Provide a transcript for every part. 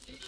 Hey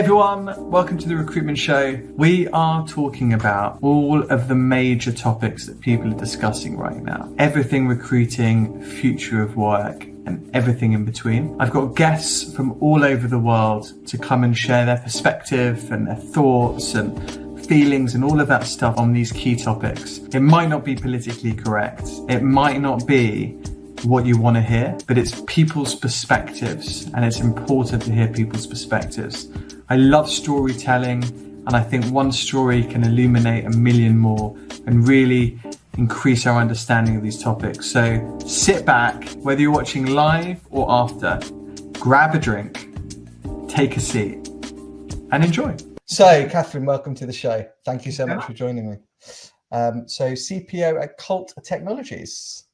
everyone, welcome to the Recruitment Show. We are talking about all of the major topics that people are discussing right now. Everything recruiting, future of work, and everything in between. I've got guests from all over the world to come and share their perspective and their thoughts and feelings and all of that stuff on these key topics. It might not be politically correct. It might not be what you want to hear, but it's people's perspectives, and it's important to hear people's perspectives. I love storytelling, and I think one story can illuminate a million more and really increase our understanding of these topics. So sit back, whether you're watching live or after, grab a drink, take a seat, and enjoy. So, Catherine, welcome to the show. Thank you so much for joining me. So, CPO at Colt Technologies.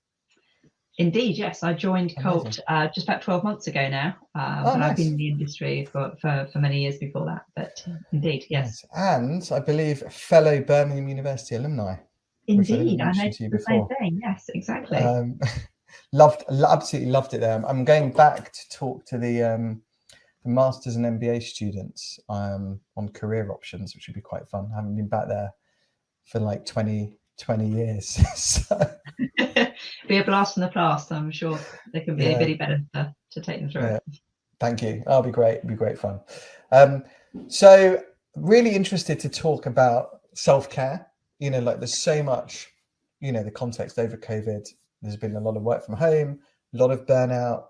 Indeed, yes. I joined Colt just about 12 months ago now, and nice. I've been in the industry for many years before that, but indeed, yes. Nice. And I believe fellow Birmingham University alumni. Indeed, I noticed the same thing. Yes, exactly. Absolutely loved it there. I'm going back to talk to the Masters and MBA students on career options, which would be quite fun. I haven't been back there for like 20 years. So. Be a blast from the past. I'm sure they can be a bit better to take them through it. Thank you. That'll be great. It'll be great fun. So really interested to talk about self-care. You know, like there's so much, you know, the context over COVID, there's been a lot of work from home, a lot of burnout,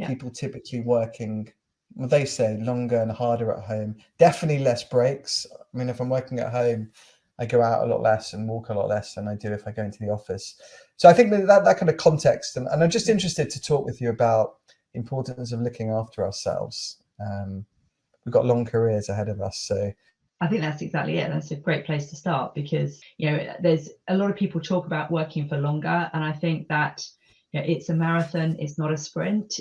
people typically working, well, they say longer and harder at home, definitely less breaks. I mean, if I'm working at home, I go out a lot less and walk a lot less than I do if I go into the office. So I think that kind of context, and I'm just interested to talk with you about the importance of looking after ourselves. We've got long careers ahead of us, so I think that's exactly it. That's a great place to start because, you know, there's a lot of people talk about working for longer, and I think that, you know, it's a marathon, it's not a sprint,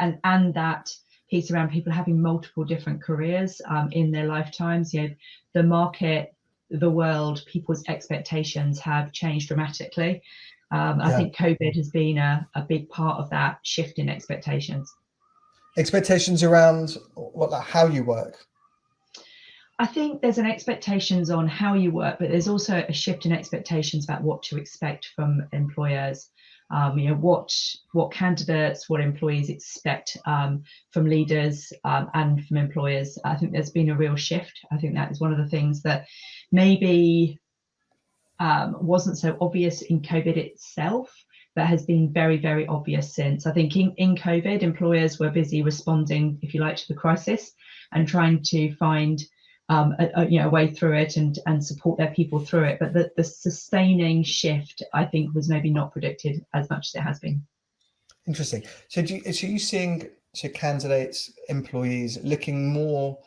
and that piece around people having multiple different careers in their lifetimes. You know, the market, the world, people's expectations have changed dramatically. I think COVID has been a big part of that shift in expectations. Expectations around how you work? I think there's an expectations on how you work, but there's also a shift in expectations about what to expect from employers. You know, what candidates, what employees expect from leaders and from employers. I think there's been a real shift. I think that is one of the things that maybe wasn't so obvious in COVID itself, but has been very, very obvious since. I think in COVID, employers were busy responding, if you like, to the crisis and trying to find a way through it and support their people through it. But the sustaining shift, I think, was maybe not predicted as much as it has been. Interesting. So you seeing candidates, employees looking more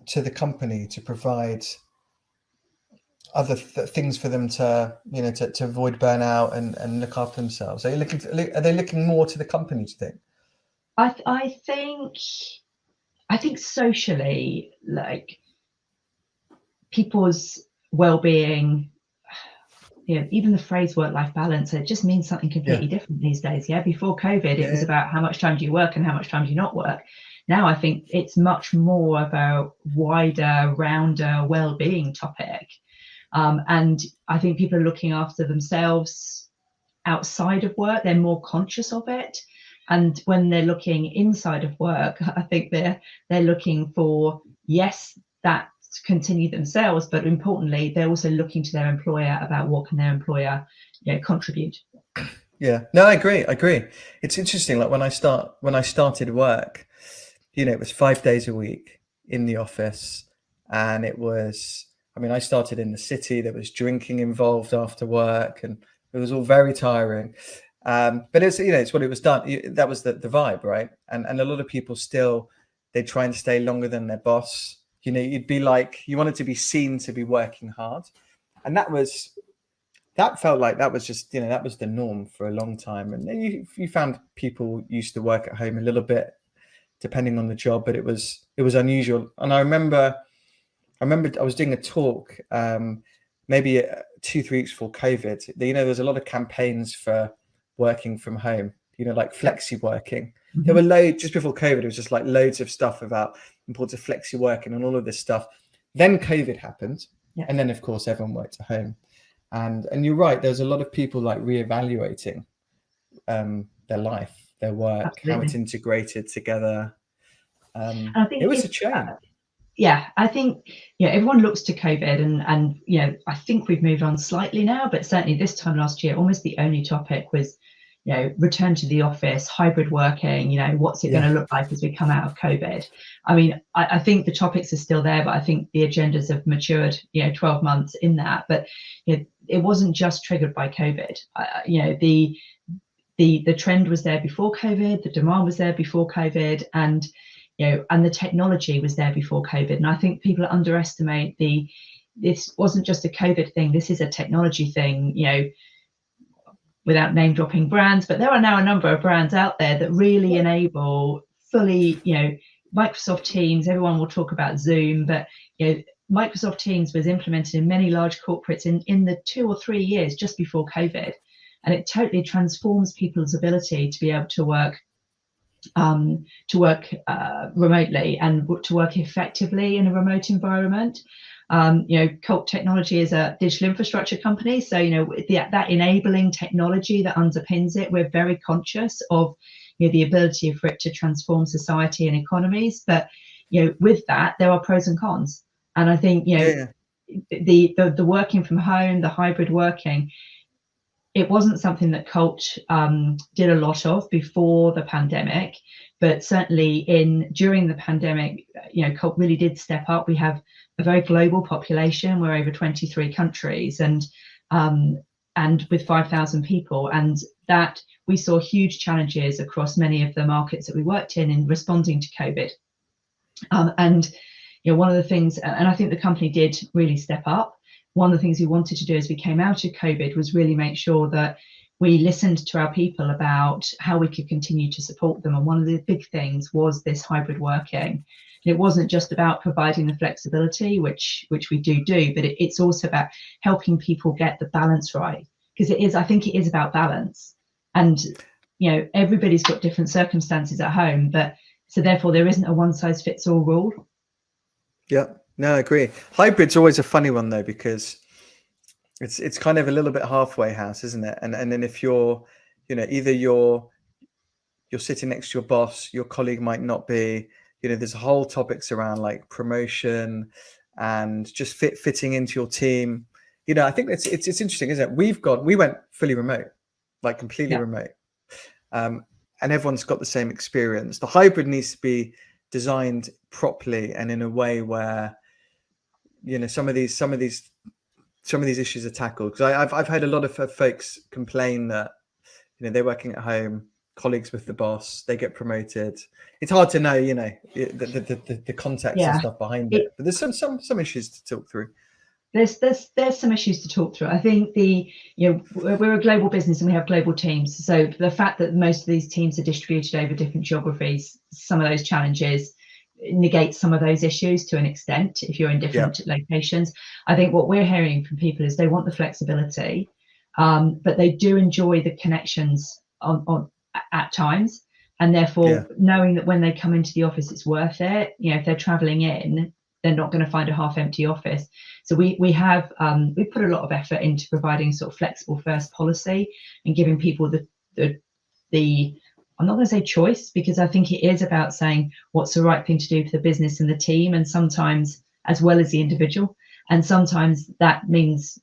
to the company to provide other things for them to, you know, to avoid burnout and look after themselves? Are they looking more to the company, do you think? I think socially, like, people's well-being, you know, even the phrase work-life balance, it just means something completely different these days. Before COVID, it was about how much time do you work and how much time do you not work. Now I think it's much more about wider, rounder well-being topic. And I think people are looking after themselves outside of work. They're more conscious of it. And when they're looking inside of work, I think they're looking for, yes, that to continue themselves, but importantly, they're also looking to their employer about what can their employer, you know, contribute. Yeah, no, I agree. It's interesting. Like when I started work, you know, it was 5 days a week in the office, and it was, I mean, I started in the city. There was drinking involved after work, and it was all very tiring. But it's, you know, it's what it was done. That was the vibe, right? And a lot of people still, they try and stay longer than their boss. You know, you'd be like, you wanted to be seen to be working hard. And that felt like that was just, you know, that was the norm for a long time. And then you found people used to work at home a little bit, depending on the job, but it was unusual. And I remember remember I was doing a talk maybe 2-3 weeks before COVID. There's a lot of campaigns for working from home, like flexi working. Mm-hmm. There were loads just before COVID. It was just like loads of stuff about importance of flexi working and all of this stuff. Then COVID happened, and then of course everyone worked at home. And you're right. There's a lot of people like reevaluating their life, their work, Absolutely. how it's integrated together. I think it was a change. I think everyone looks to COVID, and I think we've moved on slightly now, but certainly this time last year, almost the only topic was return to the office, hybrid working. What's it going to look like as we come out of COVID? I mean, I think the topics are still there, but I think the agendas have matured 12 months in that. But it wasn't just triggered by COVID. The trend was there before COVID, the demand was there before COVID, and the technology was there before COVID. And I think people underestimate this wasn't just a COVID thing. This is a technology thing, without name dropping brands, but there are now a number of brands out there that really enable fully, Microsoft Teams. Everyone will talk about Zoom, but Microsoft Teams was implemented in many large corporates in the 2 or 3 years just before COVID. And it totally transforms people's ability to be able to work remotely and to work effectively in a remote environment. Colt Technologies is a digital infrastructure company, so that enabling technology that underpins it, we're very conscious of the ability for it to transform society and economies. But with that, there are pros and cons, and I think the working from home, the hybrid working, it wasn't something that Colt did a lot of before the pandemic, but certainly during the pandemic, Colt really did step up. We have a very global population. We're over 23 countries and with 5,000 people, and that we saw huge challenges across many of the markets that we worked in responding to COVID. One of the things, and I think the company did really step up. One of the things we wanted to do as we came out of COVID was really make sure that we listened to our people about how we could continue to support them. And one of the big things was this hybrid working. It wasn't just about providing the flexibility, which we do, but it's also about helping people get the balance right. Because I think it is about balance. And, everybody's got different circumstances at home, but so therefore there isn't a one size fits all rule. Yeah. No, I agree. Hybrid's always a funny one though, because it's kind of a little bit halfway house, isn't it? And then if you're, either you're sitting next to your boss, your colleague might not be, there's whole topics around like promotion and just fitting into your team. I think it's interesting, isn't it? We went fully remote, like completely remote. And everyone's got the same experience. The hybrid needs to be designed properly and in a way where some of these issues are tackled. Because I've heard a lot of folks complain that they're working at home, colleagues with the boss, they get promoted. It's hard to know the context and stuff behind it, but there's some issues to talk through. There's some issues to talk through. I think we're a global business and we have global teams. So the fact that most of these teams are distributed over different geographies, some of those challenges negate some of those issues to an extent if you're in different locations. I think what we're hearing from people is they want the flexibility, but they do enjoy the connections on at times, and therefore knowing that when they come into the office it's worth it. If they're traveling in, they're not going to find a half empty office. So we put a lot of effort into providing sort of flexible first policy and giving people the I'm not going to say choice, because I think it is about saying what's the right thing to do for the business and the team, and sometimes as well as the individual. And sometimes that means,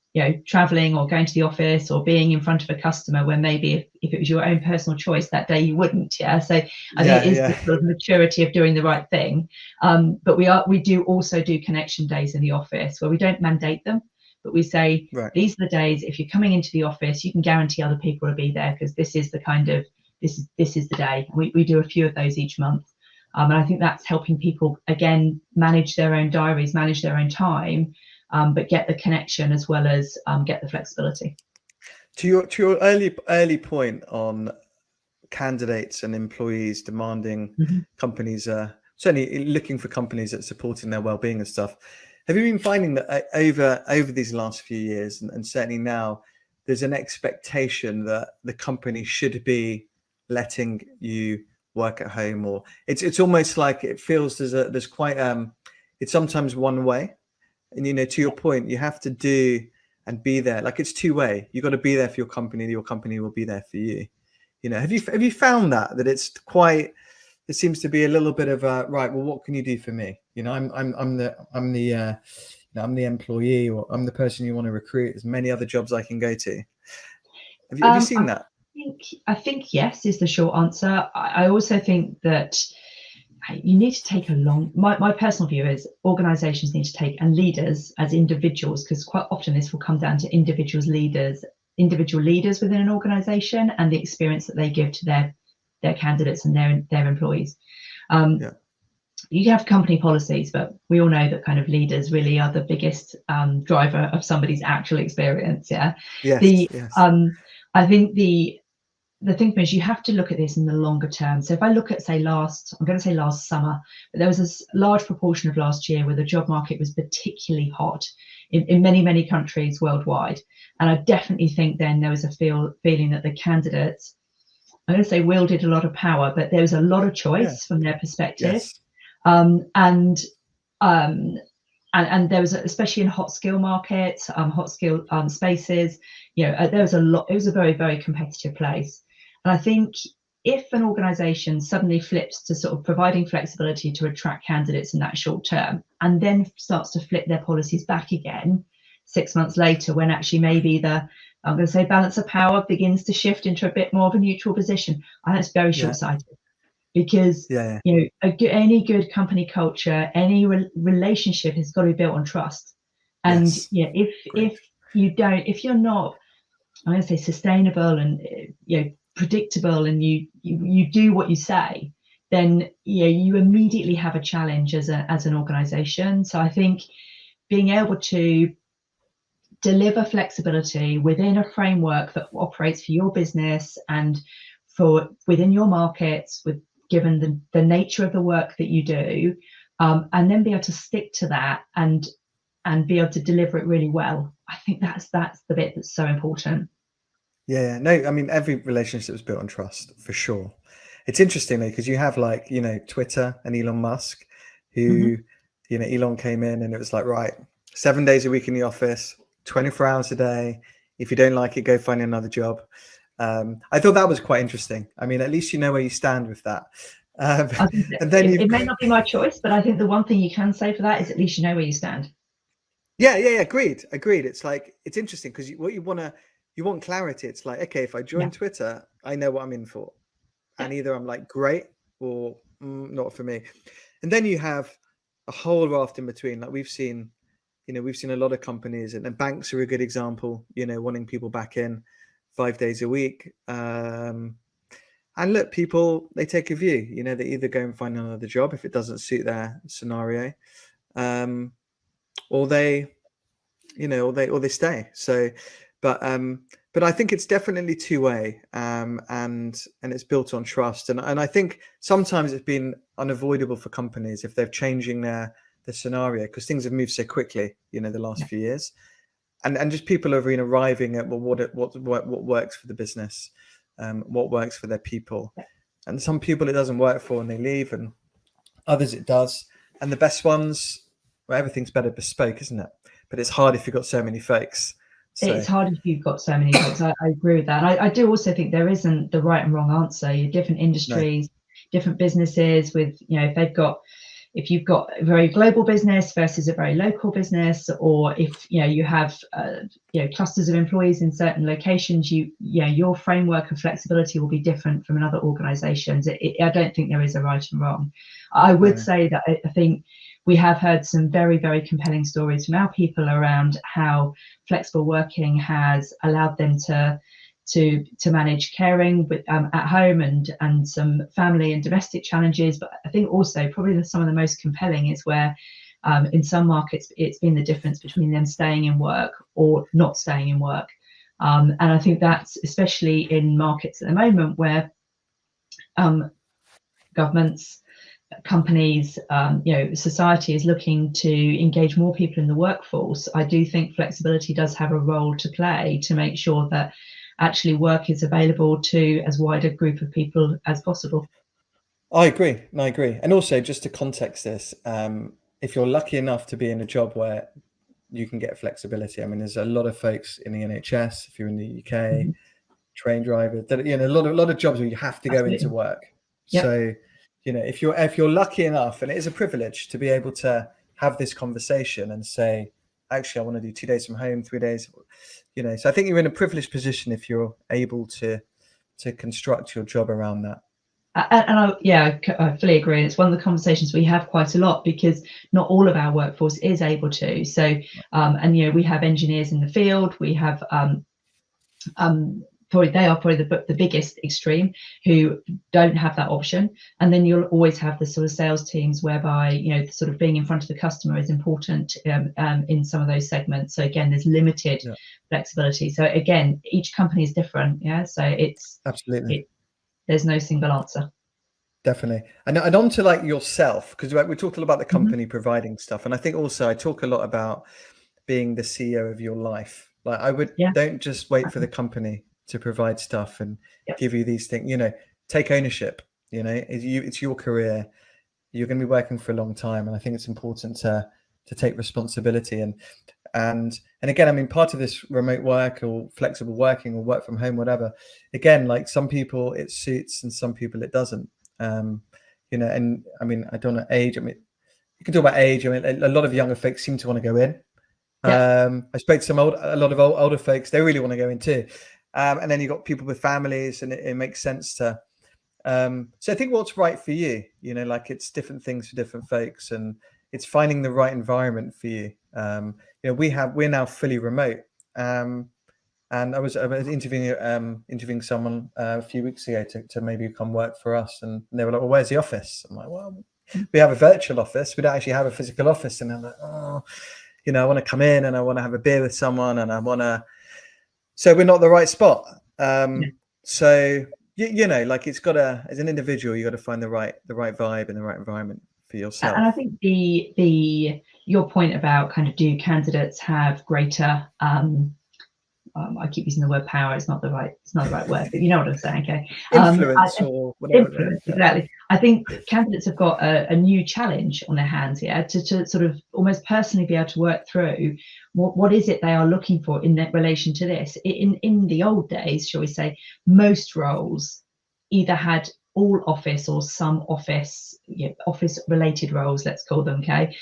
traveling or going to the office or being in front of a customer where maybe if it was your own personal choice that day, you wouldn't. So I think it is the sort of maturity of doing the right thing. But we do also do connection days in the office where we don't mandate them, but we say, these are the days, if you're coming into the office, you can guarantee other people will be there because this is the kind of, this is the day. We do a few of those each month. And I think that's helping people, again, manage their own diaries, manage their own time, but get the connection as well as get the flexibility. To your early point on candidates and employees demanding companies, certainly looking for companies that are supporting their well-being and stuff. Have you been finding that over these last few years, and certainly now, there's an expectation that the company should be letting you work at home, or it's almost like it feels there's quite it's sometimes one way, and to your point, you have to do and be there. Like it's two way. You got to be there for your company will be there for you. Have you found that it's quite, it seems to be a little bit of a right, well, what can you do for me? I'm the employee, or I'm the person you want to recruit. There's many other jobs I can go to. Have you seen that? I think yes is the short answer. I also think that you need to take my personal view is organizations need to take, and leaders as individuals, because quite often this will come down to individual leaders within an organization and the experience that they give to their candidates and their employees. You have company policies, but we all know that kind of leaders really are the biggest driver of somebody's actual experience. Yes. I think the thing is you have to look at this in the longer term. So if I look at last summer, but there was a large proportion of last year where the job market was particularly hot in many countries worldwide. And I definitely think then there was a feeling that the candidates, I'm going to say, wielded a lot of power, but there was a lot of choice from their perspective. Yes. And there was, especially in hot skill markets, hot skill spaces, there was a lot. It was a very, very competitive place. And I think if an organization suddenly flips to sort of providing flexibility to attract candidates in that short term, and then starts to flip their policies back again 6 months later, when actually maybe I'm going to say balance of power begins to shift into a bit more of a neutral position, I think it's very short-sighted. Because any good company culture, any relationship has got to be built on trust. And if you're not, I'm going to say, sustainable and predictable, and you do what you say, then you immediately have a challenge as an organization. So I think being able to deliver flexibility within a framework that operates for your business and for within your markets, given the nature of the work that you do, and then be able to stick to that and be able to deliver it really well. I think that's the bit that's so important. Yeah, no, I mean, every relationship is built on trust, for sure. It's interesting though, because you have Twitter and Elon Musk, who, Elon came in and it was like, right, 7 days a week in the office, 24 hours a day. If you don't like it, go find another job. I thought that was quite interesting. I mean, at least you know where you stand with that. And then it may not be my choice, but I think the one thing you can say for that is at least you know where you stand. Yeah. Agreed. It's like, it's interesting because you want clarity. It's like, okay, if I join Twitter, I know what I'm in for, and either I'm like, great, or not for me. And then you have a whole raft in between. Like we've seen a lot of companies, and banks are a good example, wanting people back in 5 days a week. And look, people, they take a view, they either go and find another job if it doesn't suit their scenario, or they stay. So, but I think it's definitely two-way, and it's built on trust. And I think sometimes it's been unavoidable for companies if they're changing the scenario, because things have moved so quickly, the last few years. And just people are arriving at what works for the business, what works for their people. And some people it doesn't work for and they leave, and others it does. And the best ones, well, everything's better bespoke, isn't it? But it's hard if you've got so many folks. So. It's hard if you've got so many folks. I agree with that. I do also think there isn't the right and wrong answer. You're different industries, different businesses with, if you've got a very global business versus a very local business, or if you have clusters of employees in certain locations, your framework of flexibility will be different from another organization's. I don't think there is a right and wrong. I would say that I think we have heard some very, very compelling stories from our people around how flexible working has allowed them to manage caring at home and some family and domestic challenges. But I think also probably some of the most compelling is where in some markets it's been the difference between them staying in work or not staying in work. And I think that's especially in markets at the moment where governments, companies, society is looking to engage more people in the workforce, I do think flexibility does have a role to play to make sure that actually work is available to as wide a group of people as possible. I agree. And also, just to context this, if you're lucky enough to be in a job where you can get flexibility, I mean, there's a lot of folks in the NHS, if you're in the UK, train drivers, that, a lot of jobs where you have to go Absolutely. into work. Yep. So, if you're lucky enough, and it is a privilege to be able to have this conversation and say, actually, I want to do 2 days from home, 3 days, so I think you're in a privileged position if you're able to construct your job around that. I fully agree. It's one of the conversations we have quite a lot, because not all of our workforce is able to. So, we have engineers in the field. We have they are probably the biggest extreme who don't have that option. And then you'll always have the sort of sales teams whereby sort of being in front of the customer is important in some of those segments. So again, there's limited flexibility. So again, each company is different. Yeah. So it's absolutely. There's no single answer. Definitely. And on to like yourself, because we talked a lot about the company providing stuff. And I think also I talk a lot about being the CEO of your life. Like don't just wait for the company to provide stuff and give you these things, take ownership, it's your career. You're going to be working for a long time. And I think it's important to take responsibility. And again, I mean, part of this remote work or flexible working or work from home, whatever, again, like some people it suits and some people it doesn't. And I mean, I don't know age. I mean, you can talk about age. I mean, a lot of younger folks seem to want to go in. I spoke to a lot of older folks. They really want to go in too. And then you got people with families, and it makes sense to. So I think what's right for you, like it's different things for different folks, and it's finding the right environment for you. We're now fully remote. And I was interviewing someone a few weeks ago to maybe come work for us, and they were like, "Well, where's the office?" I'm like, "Well, we have a virtual office. We don't actually have a physical office." And they're like, "Oh, I want to come in and I want to have a beer with someone, and I want to." So we're not the right spot. So like it's got to, as an individual, you got to find the right vibe and the right environment for yourself. And I think your point about kind of do candidates have greater I keep using the word power. It's not the right word, but you know what I'm saying, okay? Influence or whatever. Influence, exactly. I think candidates have got a new challenge on their hands here to sort of almost personally be able to work through what is it they are looking for in relation to this. In the old days, shall we say, most roles either had all office or some office related roles, let's call them, okay,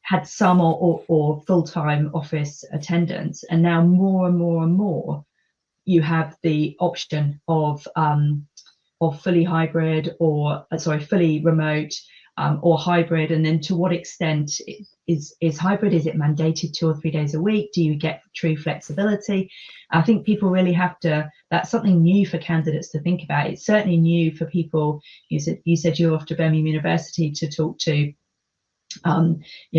had some or full-time office attendance. And now more and more you have the option of fully hybrid or fully remote or hybrid. And then to what extent is hybrid? Is it mandated 2 or 3 days a week? Do you get true flexibility? I think people really have to, that's something new for candidates to think about. It's certainly new for people. You said you're off to Birmingham University to talk to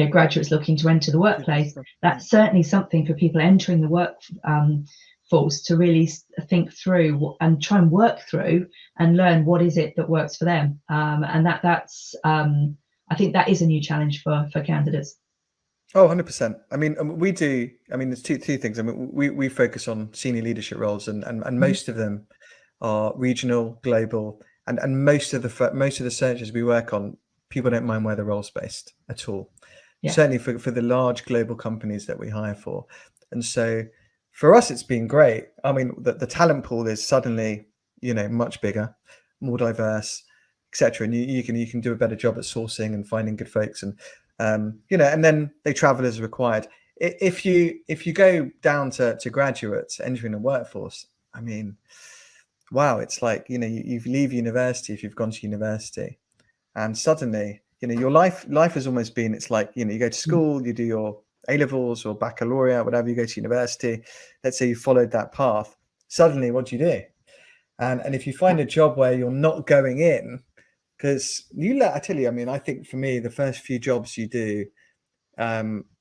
graduates looking to enter the workplace. That's certainly something for people entering the workforce to really think through and try and work through and learn what is it that works for them. And that's I think that is a new challenge for candidates. Oh, 100%. I mean, there's two things. I mean, we focus on senior leadership roles, and most of them are regional, global, and most of the searches we work on, people don't mind where the role's based at all. Certainly for the large global companies that we hire for. And so for us, it's been great. I mean, the talent pool is suddenly, much bigger, more diverse, etc. And you can do a better job at sourcing and finding good folks, and and then they travel as required. If you go down to graduates entering the workforce, I mean, wow, it's like, you leave university, if you've gone to university, and suddenly, your life has almost been, it's like, you go to school, you do your A-levels or baccalaureate, whatever, you go to university, let's say you followed that path. Suddenly, what do you do? And if you find a job where you're not going in, because I tell you, I mean, I think for me, the first few jobs you do,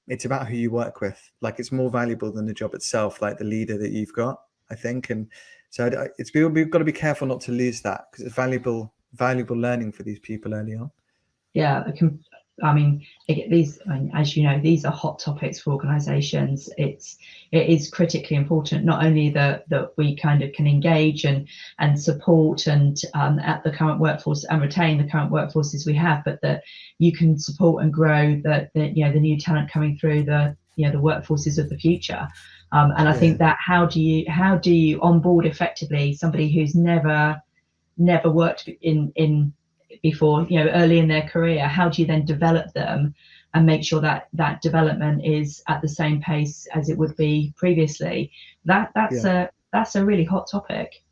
it's about who you work with. Like, it's more valuable than the job itself, like the leader that you've got, I think. And so we've got to be careful not to lose that, because it's valuable learning for these people early on. Yeah, I mean, these, as you know, these are hot topics for organisations. It is critically important, not only that we kind of can engage and support and at the current workforce and retain the current workforces we have, but that you can support and grow the new talent coming through the workforces of the future. And I think that how do you onboard effectively somebody who's never worked in before, early in their career? How do you then develop them and make sure that development is at the same pace as it would be previously? That's a really hot topic.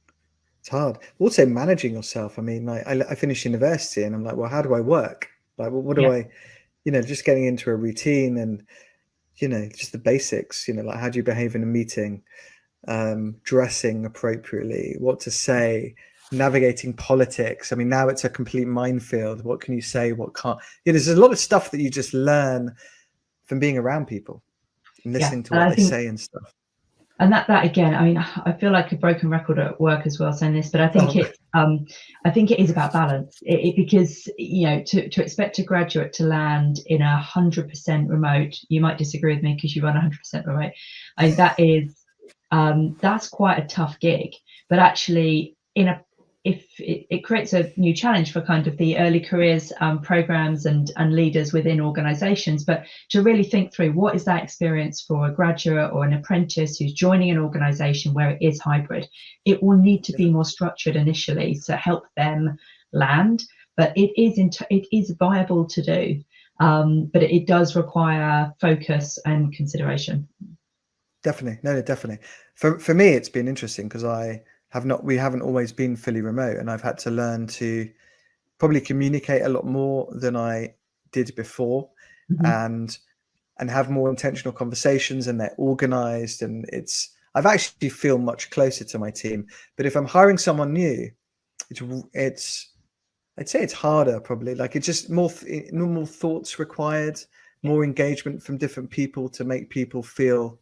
It's hard. Also managing yourself. I mean, like I finished university and I'm like, well, how do I work? Like, well, what do I, just getting into a routine and, just the basics, like how do you behave in a meeting, dressing appropriately, what to say, navigating politics. I mean, now it's a complete minefield. What can you say? What can't? There's a lot of stuff that you just learn from being around people and listening to what they say and stuff. And that again, I mean, I feel like a broken record at work as well saying this, but I think I think it is about balance. Because to expect a graduate to land in 100% remote, you might disagree with me because you run 100% remote. I mean, that is that's quite a tough gig. But actually, if it creates a new challenge for kind of the early careers programs and leaders within organizations, but to really think through what is that experience for a graduate or an apprentice who's joining an organization where it is hybrid. It will need to be more structured initially to help them land, but it is viable to do, but it does require focus and consideration. Definitely. No, definitely. For me, it's been interesting because we haven't always been fully remote, and I've had to learn to probably communicate a lot more than I did before, and have more intentional conversations, and they're organized, and I've actually feel much closer to my team. But if I'm hiring someone new, I'd say it's harder probably. Like it's just more thoughts required, more engagement from different people to make people feel,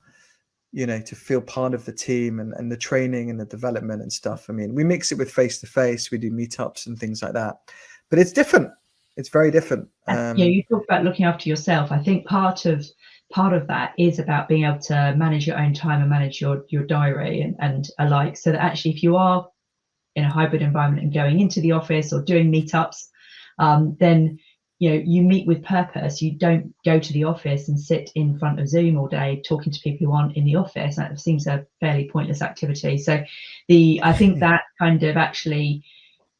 to feel part of the team and the training and the development and stuff. I mean, we mix it with face-to-face, we do meetups and things like that, but it's different. It's very different. You talk about looking after yourself. I think part of that is about being able to manage your own time and manage your diary and alike, so that actually if you are in a hybrid environment and going into the office or doing meetups, then you meet with purpose. You don't go to the office and sit in front of Zoom all day talking to people who aren't in the office. That seems a fairly pointless activity. So I think that kind of actually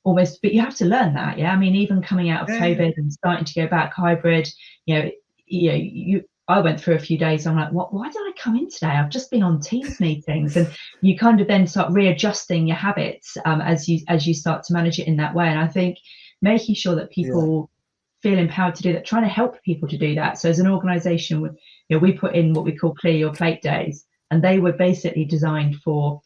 almost, but you have to learn that. I mean, even coming out of COVID and starting to go back hybrid, I went through a few days. I'm like, why did I come in today? I've just been on Teams meetings, and you kind of then start readjusting your habits as you start to manage it in that way. And I think making sure that people feel empowered to do that, trying to help people to do that. So as an organization, we put in what we call clear your plate days, and they were basically designed for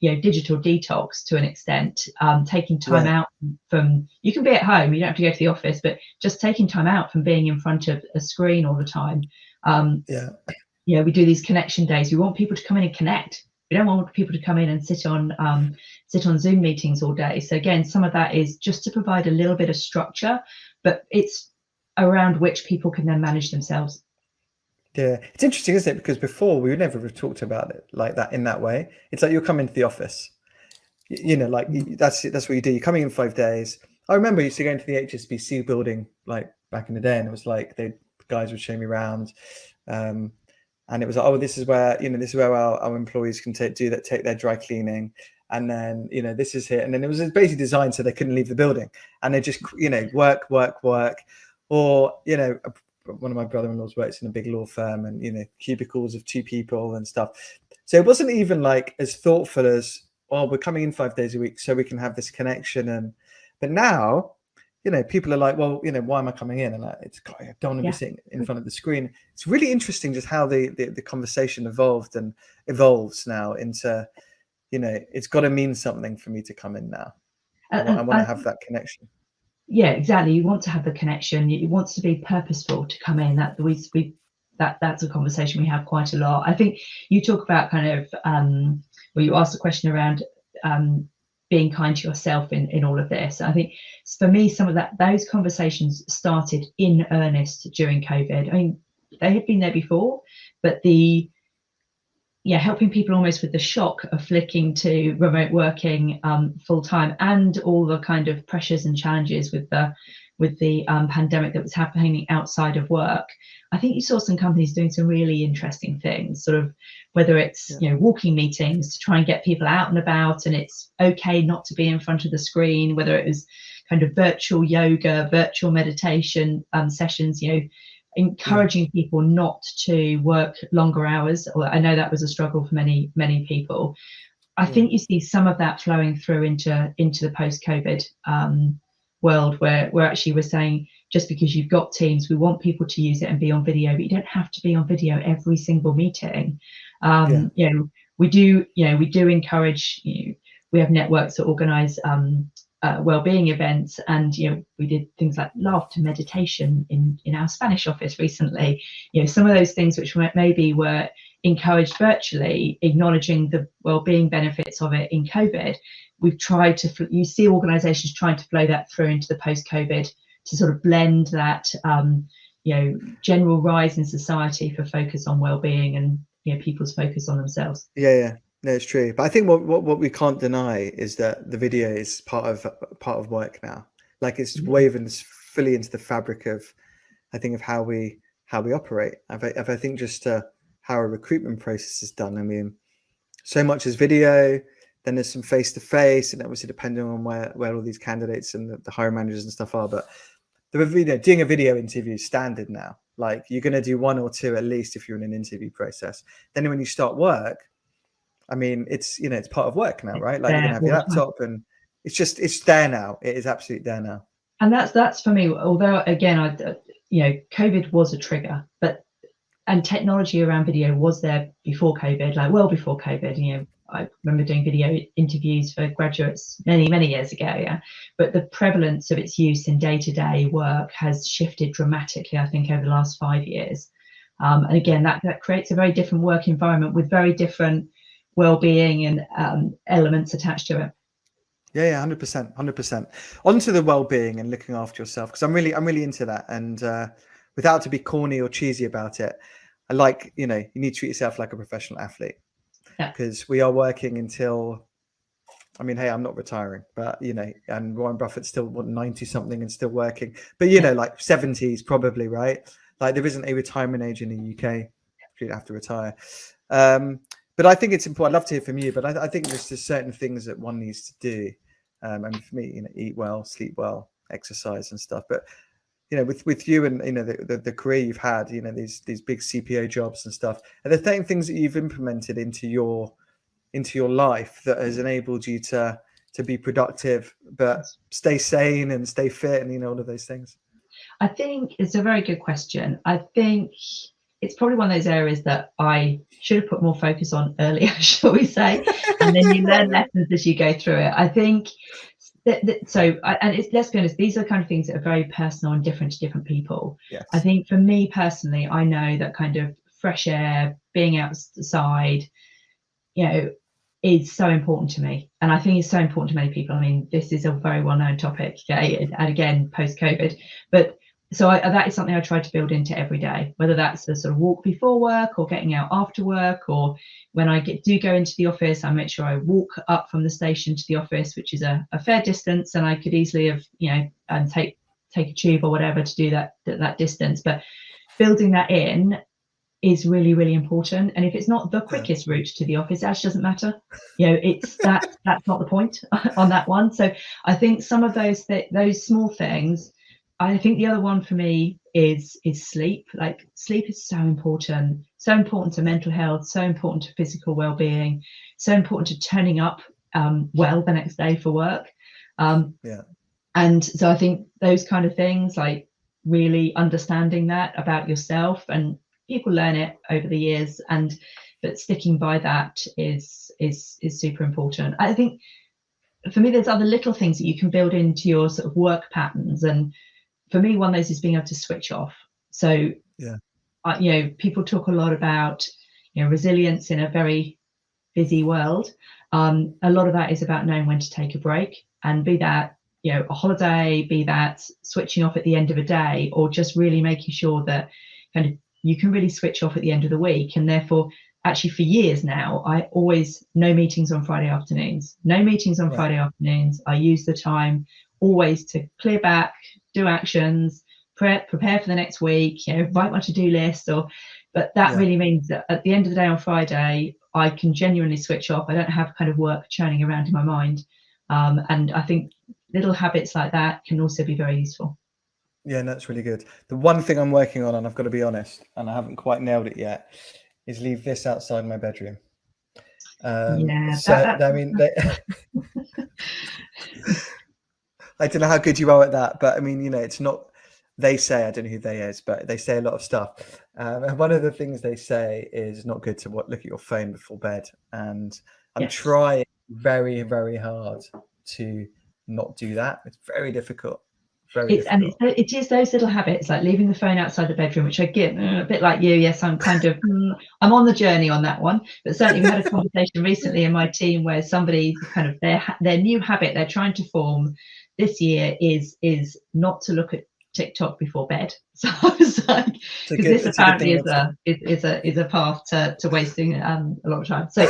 digital detox to an extent, taking time out from, you can be at home, you don't have to go to the office, but just taking time out from being in front of a screen all the time. We do these connection days. We want people to come in and connect. We don't want people to come in and sit on Zoom meetings all day. So again, some of that is just to provide a little bit of structure, but it's around which people can then manage themselves. Yeah, it's interesting, isn't it? Because before we would never have talked about it like that, in that way. It's like you're coming to the office, like that's what you do. You're coming in 5 days. I remember I used to go into the HSBC building like back in the day, and it was like the guys would show me around, and it was like, oh, this is where our employees can take their dry cleaning, and then this is here, and then it was basically designed so they couldn't leave the building, and they just work, or one of my brother-in-laws works in a big law firm, and cubicles of 2 people and stuff. So it wasn't even like as thoughtful as, oh, we're coming in 5 days a week so we can have this connection. But now, people are like, well, why am I coming in? And I don't want to be sitting in front of the screen. It's really interesting just how the conversation evolved and evolves now into, it's got to mean something for me to come in now. I want to have that connection. Yeah, exactly. You want to have the connection. It wants to be purposeful to come in. That's a conversation we have quite a lot. I think you talk about kind of, you asked a question around being kind to yourself in all of this. I think for me, some of those conversations started in earnest during COVID. I mean, they had been there before, but helping people almost with the shock of flicking to remote working full time, and all the kind of pressures and challenges with the pandemic that was happening outside of work. I think you saw some companies doing some really interesting things, sort of whether it's walking meetings to try and get people out and about, and it's okay not to be in front of the screen, whether it was kind of virtual yoga, virtual meditation sessions, encouraging people not to work longer hours. I know that was a struggle for many people. I think you see some of that flowing through into the post-COVID world, where actually we're saying, just because you've got Teams, we want people to use it and be on video, but you don't have to be on video every single meeting. We do encourage, we have networks that organize wellbeing events, and we did things like laughter meditation in our Spanish office recently. Some of those things which maybe were encouraged virtually, acknowledging the wellbeing benefits of it in COVID. We've tried to, you see organizations trying to flow that through into the post-COVID, to sort of blend that general rise in society for focus on well-being and people's focus on themselves. No, it's true. But I think what we can't deny is that the video is part of work now. Like, it's woven fully into the fabric of, I think, of how we operate. If I think just how a recruitment process is done, I mean, so much is video. Then there's some face-to-face, and obviously depending on where all these candidates and the hiring managers and stuff are. But doing a video interview is standard now. Like, you're going to do one or two at least if you're in an interview process. Then when you start work, I mean, it's part of work now, right? Like, you're gonna have your laptop, and it's there now. It is absolutely there now. And that's for me. Although again, COVID was a trigger, and technology around video was there before COVID, like well before COVID. I remember doing video interviews for graduates many years ago. Yeah, but the prevalence of its use in day-to-day work has shifted dramatically, I think, over the last 5 years. And again, that creates a very different work environment with very different well-being and elements attached to it. 100%. Onto the well-being and looking after yourself, because I'm really into that. And without to be corny or cheesy about it, I like, you need to treat yourself like a professional athlete, because we are working until, I mean, hey, I'm not retiring, but and Warren Buffett's still 90 something and still working, but like 70s probably, right? Like, there isn't a retirement age in the UK. You don't have to retire. But I think it's important. I'd love to hear from you, but I think there's just certain things that one needs to do. And for me, eat well, sleep well, exercise and stuff. But with you and the career you've had, these big CPO jobs and stuff, are there certain things that you've implemented into your life that has enabled you to be productive, but stay sane and stay fit, and all of those things? I think it's a very good question. I think it's probably one of those areas that I should have put more focus on earlier, shall we say, and then you learn lessons as you go through it. I think let's be honest, these are the kind of things that are very personal and different to different people. Yes. I think for me personally, I know that kind of fresh air, being outside, is so important to me. And I think it's so important to many people. I mean, this is a very well-known topic, okay, and again, post-COVID. But so that is something I try to build into every day, whether that's a sort of walk before work or getting out after work, or when I do go into the office, I make sure I walk up from the station to the office, which is a fair distance, and I could easily have, and take a tube or whatever to do that distance. But building that in is really, really important. And if it's not the quickest route to the office, that actually doesn't matter. It's that's not the point on that one. So I think some of those small things. I think the other one for me is sleep. Like, sleep is so important to mental health, so important to physical well-being, so important to turning up well the next day for work. And so I think those kind of things, like really understanding that about yourself, and people learn it over the years, but sticking by that is super important. I think for me, there's other little things that you can build into your sort of work patterns, and for me, one of those is being able to switch off. So, people talk a lot about, resilience in a very busy world. A lot of that is about knowing when to take a break, and be that, a holiday, be that switching off at the end of a day, or just really making sure that kind of you can really switch off at the end of the week. And therefore, actually for years now, I always, no meetings on Friday afternoons. I use the time always to clear back, do actions, prepare for the next week, write my to-do list, but that really means that at the end of the day on Friday, I can genuinely switch off. I don't have kind of work churning around in my mind. And I think little habits like that can also be very useful. Yeah, that's really good. The one thing I'm working on, and I've got to be honest, and I haven't quite nailed it yet, is leave this outside my bedroom. I mean, I don't know how good you are at that, but I mean, it's not, they say, I don't know who they is, but they say a lot of stuff. And one of the things they say is not good to look at your phone before bed. And I'm trying very, very hard to not do that. It's very difficult. It is those little habits, like leaving the phone outside the bedroom, which I get a bit like you. Yes, I'm kind of, I'm on the journey on that one. But certainly we had a conversation recently in my team where somebody kind of their new habit they're trying to form this year is not to look at TikTok before bed. So I was like, because this apparently is a path to wasting a lot of time. So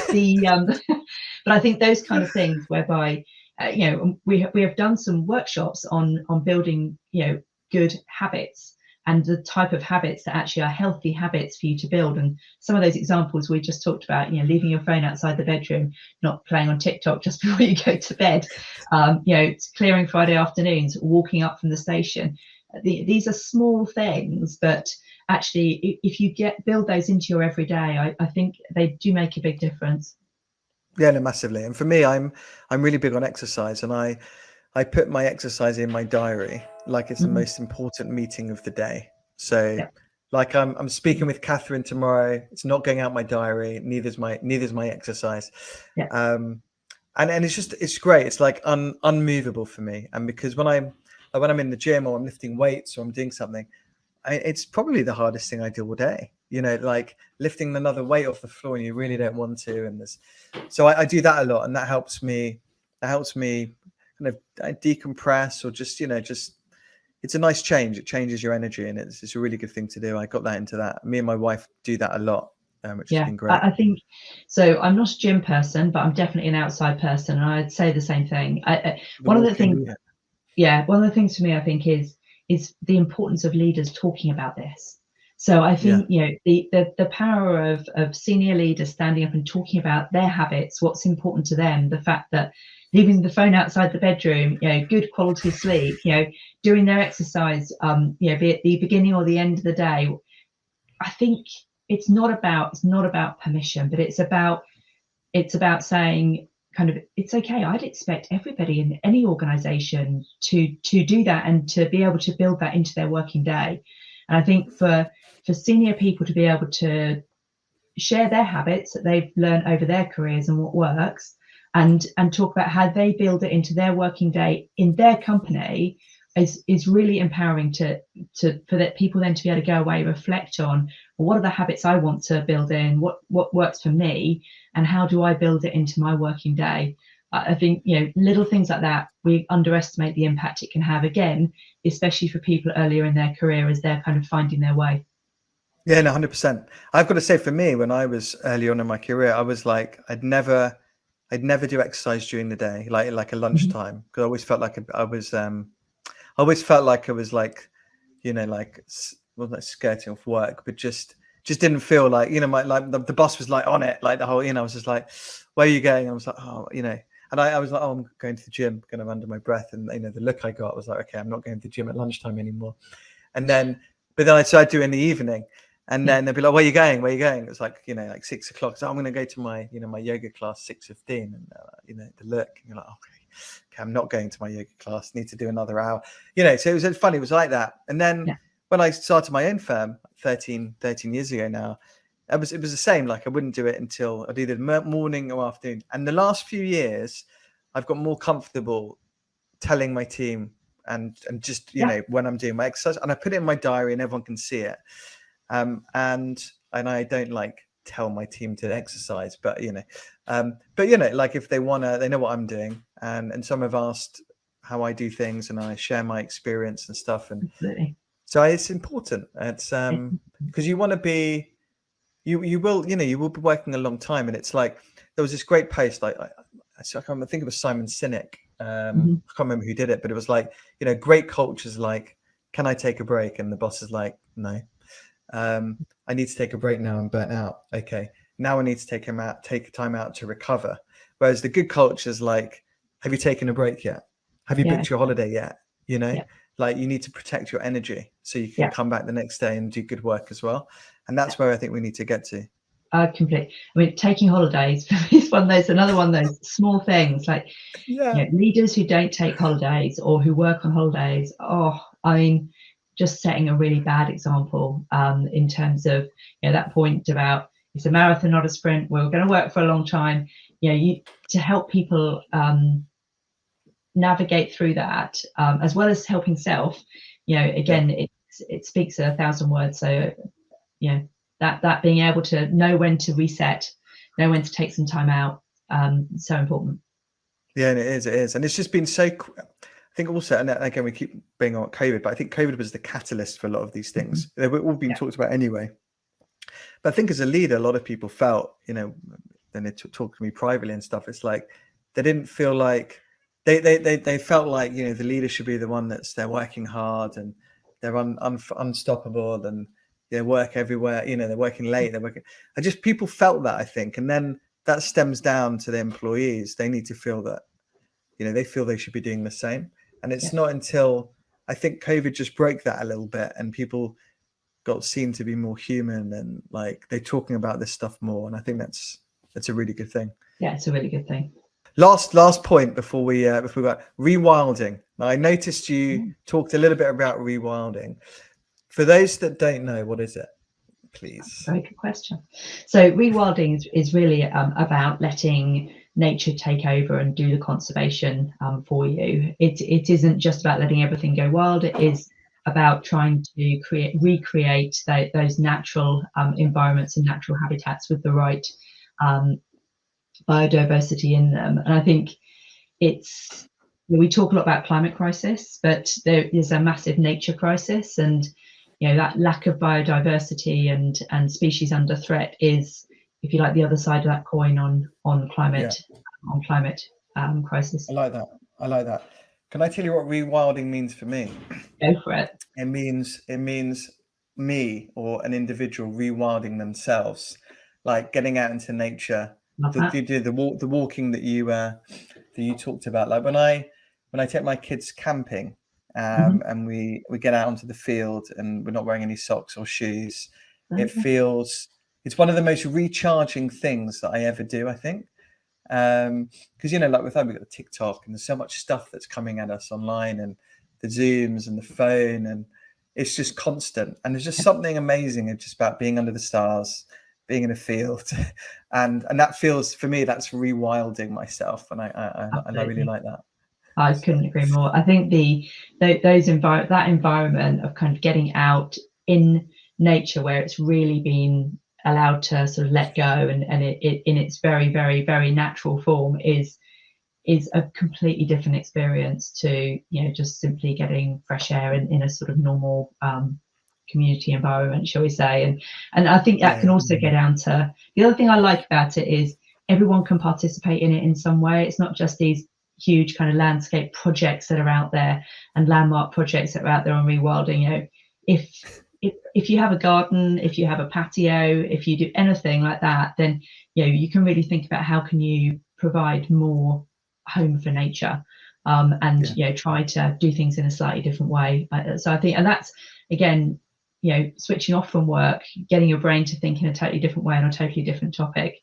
but I think those kind of things whereby we have done some workshops on building good habits and the type of habits that actually are healthy habits for you to build. And some of those examples we just talked about, leaving your phone outside the bedroom, not playing on TikTok just before you go to bed, clearing Friday afternoons, walking up from the station. These are small things, but actually if you build those into your everyday, I think they do make a big difference. Yeah, no, massively. And for me, I'm really big on exercise, and I put my exercise in my diary like it's the most important meeting of the day. So like I'm speaking with Catherine tomorrow. It's not going out my diary. Neither's my exercise. And it's great. It's like unmovable for me. And because when I'm in the gym or I'm lifting weights or I'm doing something, it's probably the hardest thing I do all day. Like lifting another weight off the floor and you really don't want to. And so I do that a lot, and that helps me kind of decompress, or just it's a nice change. It changes your energy, and it's a really good thing to do. I got that into that. Me and my wife do that a lot, which has been great. I think so. I'm not a gym person, but I'm definitely an outside person, and I'd say the same thing. One of the things for me, I think, is the importance of leaders talking about this. So I think the power of senior leaders standing up and talking about their habits, what's important to them, the fact that leaving the phone outside the bedroom, good quality sleep, doing their exercise, be at the beginning or the end of the day. I think it's not about permission, but it's about saying, kind of, it's okay. I'd expect everybody in any organization to do that and to be able to build that into their working day. And I think for senior people to be able to share their habits that they've learned over their careers and what works, and talk about how they build it into their working day in their company is really empowering for that people then to be able to go away, reflect on, well, what are the habits I want to build in, what works for me, and how do I build it into my working day. I think little things like that, we underestimate the impact it can have, again, especially for people earlier in their career as they're kind of finding their way. Yeah, no, 100%. I've got to say, for me, when I was early on in my career, I was like, I'd never do exercise during the day, like a lunchtime, because I always felt like I was like, wasn't like skirting off work, but just didn't feel like, the boss was like on it, like the whole, I was just like, where are you going? I was like, and I was like, oh, I'm going to the gym, kind of under my breath. And, the look I got was like, okay, I'm not going to the gym at lunchtime anymore. But then I started doing the evening. And then they'd be like, where are you going? It was like, like 6 o'clock. So I'm going to go to my, my yoga class, 6:15. And, the look, and you're like, okay, I'm not going to my yoga class. Need to do another hour. So it was funny. It was like that. And then when I started my own firm 13 years ago now, it was the same. Like I wouldn't do it until I'd either morning or afternoon. And the last few years, I've got more comfortable telling my team and just, when I'm doing my exercise, and I put it in my diary and everyone can see it. And I don't like tell my team to exercise, but like if they wanna, they know what I'm doing, and some have asked how I do things, and I share my experience and stuff, and Absolutely. so it's important. It's because you want to be, you will be working a long time, and it's like there was this great post, like I can't think of a Simon Sinek. I can't remember who did it, but it was like, great cultures like, can I take a break? And the boss is like, no. I need to take a break now. I'm burnt out. Okay, now I need to take time out to recover. Whereas the good cultures like, have you taken a break yet? Have you booked your holiday yet? Like you need to protect your energy so you can come back the next day and do good work as well. And that's where I think we need to get to. Completely. I mean, taking holidays is another one of those small things. Like, leaders who don't take holidays or who work on holidays. Just setting a really bad example in terms of that point about it's a marathon, not a sprint. We're going to work for a long time. To help people navigate through that, as well as helping self. Again, it speaks 1,000 words. So that being able to know when to reset, know when to take some time out, so important. Yeah, and it is, and it's just been so. I think also, and again, we keep being on COVID, but I think COVID was the catalyst for a lot of these things. They were all being talked about anyway. But I think as a leader, a lot of people felt, then they talk to me privately and stuff. It's like they didn't feel like they felt like the leader should be the one they're working hard and they're unstoppable and they work everywhere. They're working late. People felt that, I think, and then that stems down to the employees. They need to feel that they feel they should be doing the same. And it's not until I think COVID just broke that a little bit and people got seen to be more human and like they're talking about this stuff more. And I think that's a really good thing. Yeah, it's a really good thing. Last point before we got rewilding. Now, I noticed you talked a little bit about rewilding. For those that don't know, what is it, please? Very good question. So rewilding is really about letting nature take over and do the conservation for you. It isn't just about letting everything go wild. It is about trying to recreate those natural environments and natural habitats with the right biodiversity in them. And I think we talk a lot about climate crisis, but there is a massive nature crisis, and that lack of biodiversity and species under threat is, if you like, the other side of that coin on climate crisis. I like that. Can I tell you what rewilding means for me? Go for it. It means me or an individual rewilding themselves, like getting out into nature. The walking that you talked about. Like when I take my kids camping, and we get out onto the field and we're not wearing any socks or shoes. It's one of the most recharging things that I ever do, I think. Because like with that, we've got TikTok and there's so much stuff that's coming at us online and the Zooms and the phone, and it's just constant. And there's just something amazing just about being under the stars, being in a field, and that feels, for me, that's rewilding myself, and I really like that. I couldn't agree more. I think that environment of kind of getting out in nature where it's really been allowed to sort of let go and it in its very, very, very natural form is a completely different experience to just simply getting fresh air in a sort of normal community environment, shall we say. And I think that can also get down to, the other thing I like about it is everyone can participate in it in some way. It's not just these huge kind of landscape projects that are out there and landmark projects that are out there on rewilding. If you have a garden, if you have a patio, if you do anything like that, then you can really think about how can you provide more home for nature, and try to do things in a slightly different way. So I think, and that's again, switching off from work, getting your brain to think in a totally different way on a totally different topic.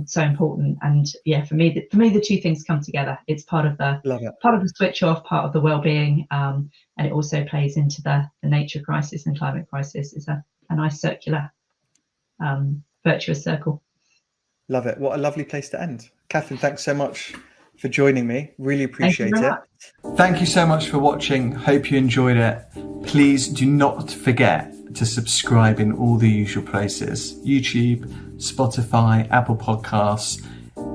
So important. And for me the two things come together. It's part of the switch off, part of the well-being, and it also plays into the nature crisis and climate crisis. It's a nice circular virtuous circle. Love it. What a lovely place to end. Catherine, thanks so much for joining me. Really appreciate it. Thank you so much for watching. Hope you enjoyed it. Please do not forget to subscribe in all the usual places: YouTube, Spotify, Apple Podcasts,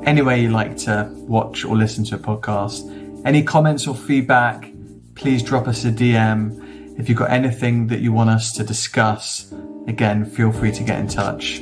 anywhere you like to watch or listen to a podcast. Any comments or feedback, please drop us a DM. If you've got anything that you want us to discuss, again, feel free to get in touch.